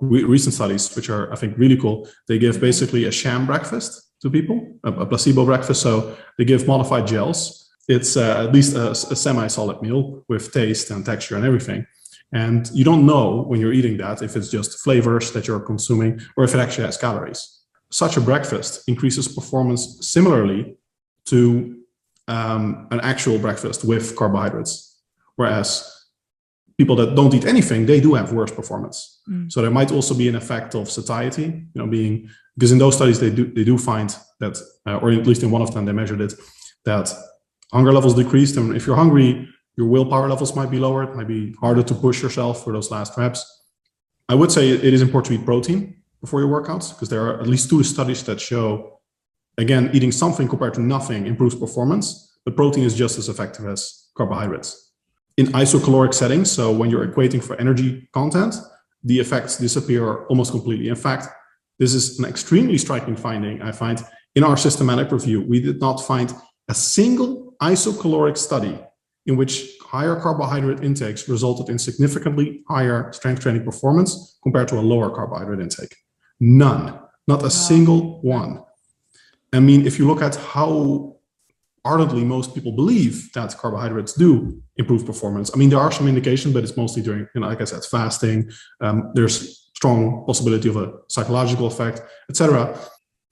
recent studies, which are, I think, really cool. They give basically a sham breakfast to people, a placebo breakfast. So they give modified gels. It's at least a semi-solid meal with taste and texture and everything. And you don't know when you're eating that if it's just flavors that you're consuming or if it actually has calories. Such a breakfast increases performance similarly to an actual breakfast with carbohydrates. Whereas people that don't eat anything, they do have worse performance. So there might also be an effect of satiety, because in those studies they do find that, or at least in one of them they measured it, that hunger levels decreased. And if you're hungry, your willpower levels might be lower. It might be harder to push yourself for those last reps. I would say it is important to eat protein before your workouts, because there are at least 2 studies that show, again, eating something compared to nothing improves performance, but protein is just as effective as carbohydrates. In isocaloric settings, so when you're equating for energy content, the effects disappear almost completely. In fact, this is an extremely striking finding, I find. In our systematic review, we did not find a single isocaloric study in which higher carbohydrate intakes resulted in significantly higher strength training performance compared to a lower carbohydrate intake. None, not a single one. I mean, if you look at how ardently most people believe that carbohydrates do improve performance, I mean, there are some indications, but it's mostly during, like I said, fasting. There's strong possibility of a psychological effect, etc.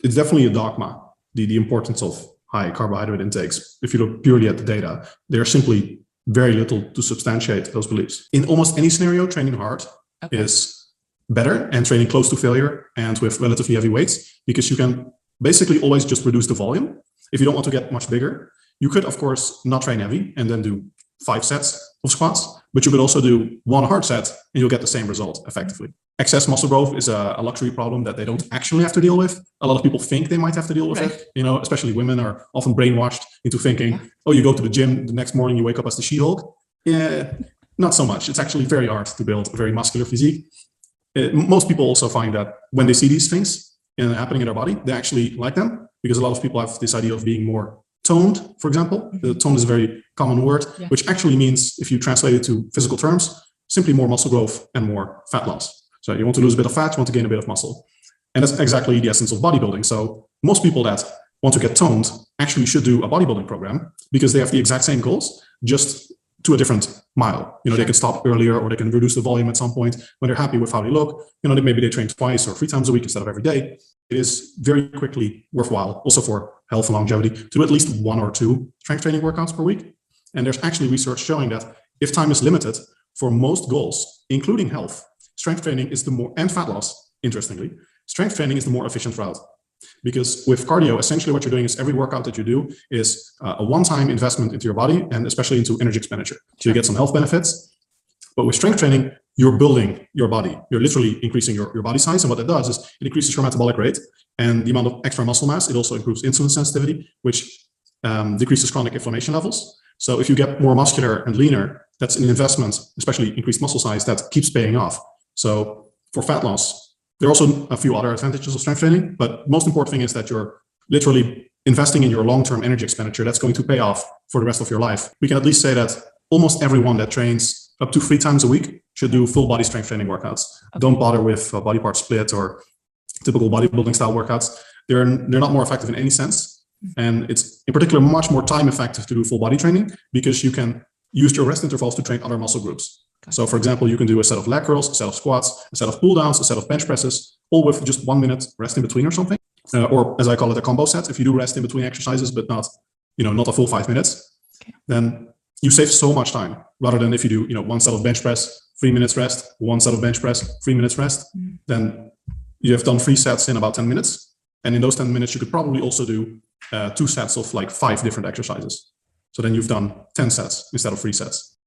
It's definitely a dogma, the importance of high carbohydrate intakes. If you look purely at the data, there's simply very little to substantiate those beliefs. In almost any scenario, training hard is better and training close to failure and with relatively heavy weights, because you can basically always just reduce the volume. If you don't want to get much bigger, you could, of course, not train heavy and then do 5 sets of squats, but you could also do 1 hard set and you'll get the same result effectively. Excess muscle growth is a luxury problem that they don't actually have to deal with. A lot of people think they might have to deal with it. Especially women are often brainwashed into thinking, oh, you go to the gym, the next morning you wake up as the She-Hulk. Yeah, not so much. It's actually very hard to build a very muscular physique. Most people also find that when they see these things happening in their body, they actually like them, because a lot of people have this idea of being more toned, for example. The toned is a very common word, which actually means, if you translate it to physical terms, simply more muscle growth and more fat loss. So you want to lose a bit of fat, you want to gain a bit of muscle. And that's exactly the essence of bodybuilding. So most people that want to get toned actually should do a bodybuilding program, because they have the exact same goals, just to a different mile. They can stop earlier, or they can reduce the volume at some point when they're happy with how they look. Maybe they train twice or 3 times a week instead of every day. It is very quickly worthwhile, also for health and longevity, to do at least 1 or 2 strength training workouts per week. And there's actually research showing that if time is limited, for most goals, including health, strength training is the more, and fat loss, interestingly, strength training is the more efficient route. Because with cardio, essentially what you're doing is every workout that you do is a one-time investment into your body, and especially into energy expenditure. So you get some health benefits. But with strength training, you're building your body. You're literally increasing your body size. And what that does is it increases your metabolic rate and the amount of extra muscle mass. It also improves insulin sensitivity, which decreases chronic inflammation levels. So if you get more muscular and leaner, that's an investment, especially increased muscle size, that keeps paying off. So for fat loss, there are also a few other advantages of strength training, but most important thing is that you're literally investing in your long-term energy expenditure that's going to pay off for the rest of your life. We can at least say that almost everyone that trains up to 3 times a week should do full body strength training workouts. Don't bother with body part split or typical bodybuilding style workouts. They're not more effective in any sense. And it's in particular much more time effective to do full body training, because you can use your rest intervals to train other muscle groups. So for example, you can do a set of lag curls, a set of squats, a set of pull downs, a set of bench presses, all with just 1 minute rest in between or something. Or as I call it, a combo set. If you do rest in between exercises, but not a full 5 minutes, then you save so much time, rather than if you do, 1 set of bench press, 3 minutes rest, 1 set of bench press, 3 minutes rest, then you have done 3 sets in about 10 minutes. And in those 10 minutes, you could probably also do 2 sets of like 5 different exercises. So then you've done 10 sets instead of 3 sets.